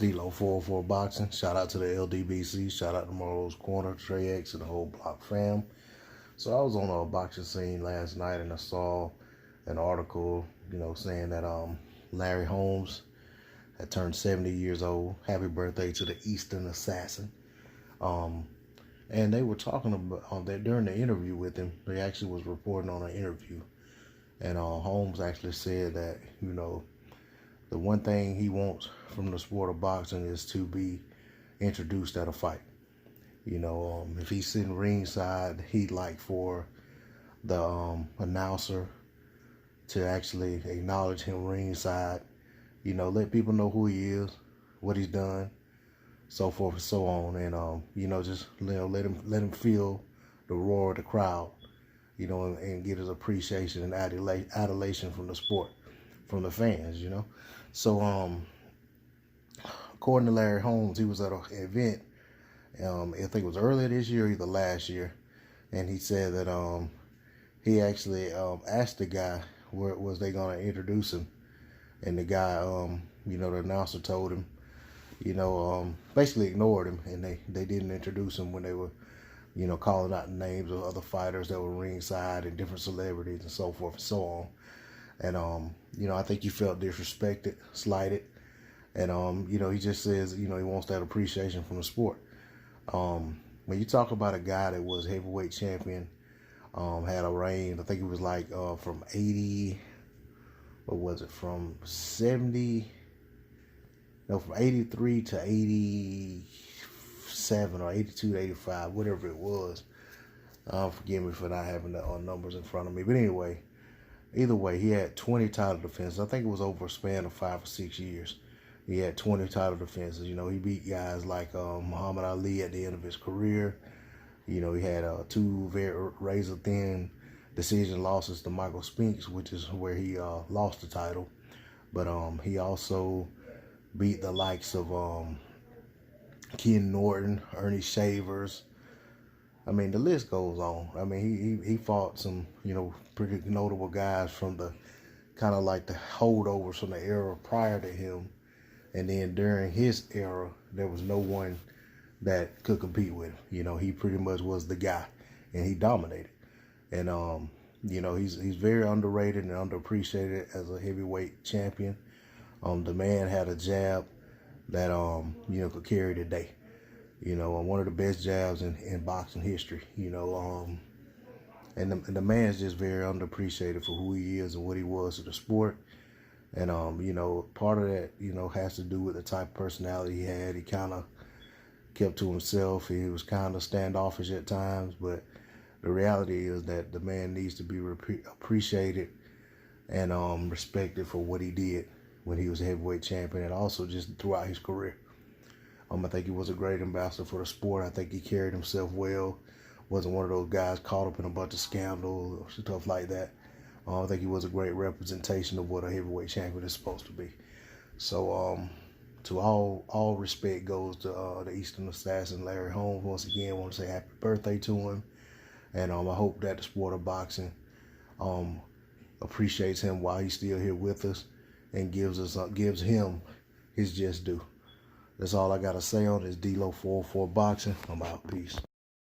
D-Lo 404 Boxing. Shout out to the LDBC. Shout out to Morrow's Corner, Trey X, and the whole Block fam. So I was on a boxing scene last night, and I saw an article, saying that Larry Holmes had turned 70 years old. Happy birthday to the Eastern Assassin. And they were talking about that during the interview with him. They actually was reporting on an interview, and Holmes actually said that the one thing he wants from the sport of boxing is to be introduced at a fight. If he's sitting ringside, he'd like for the announcer to actually acknowledge him ringside, let people know who he is, what he's done, so forth and so on, and just let him feel the roar of the crowd, and get his appreciation and adulation from the sport, from the fans, So according to Larry Holmes, he was at an event, I think it was earlier this year, either last year, and he said that he actually asked the guy where was they going to introduce him, and the guy, the announcer told him, basically ignored him, and they didn't introduce him when they were, calling out the names of other fighters that were ringside and different celebrities and so forth and so on. And, I think he felt disrespected, slighted. And, he just says, he wants that appreciation from the sport. When you talk about a guy that was heavyweight champion, had a reign, I think it was like from 80, what was it, from 70, no, from 83 to 87 or 82 to 85, whatever it was. Forgive me for not having the numbers in front of me. But anyway, either way, he had 20 title defenses. I think it was over a span of 5 or 6 years. He had 20 title defenses. He beat guys like Muhammad Ali at the end of his career. He had 2 very razor-thin decision losses to Michael Spinks, which is where he lost the title. But he also beat the likes of Ken Norton, Ernie Shavers. I mean, the list goes on. I mean, he fought some, pretty notable guys from the kind of like the holdovers from the era prior to him. And then during his era, there was no one that could compete with him. He pretty much was the guy, and he dominated. And, he's very underrated and underappreciated as a heavyweight champion. The man had a jab that, could carry the day. One of the best jabs in boxing history, and the man's just very underappreciated for who he is and what he was to the sport. And, part of that, has to do with the type of personality he had. He kind of kept to himself. He was kind of standoffish at times, but the reality is that the man needs to be appreciated and respected for what he did when he was a heavyweight champion, and also just throughout his career. I think he was a great ambassador for the sport. I think he carried himself well. Wasn't one of those guys caught up in a bunch of scandal or stuff like that. I think he was a great representation of what a heavyweight champion is supposed to be. So, to all respect goes to the Eastern Assassin, Larry Holmes. Once again, I want to say happy birthday to him. And I hope that the sport of boxing appreciates him while he's still here with us, and gives him his just due. That's all I got to say on this D-Lo 404 Boxing. I'm out. Peace.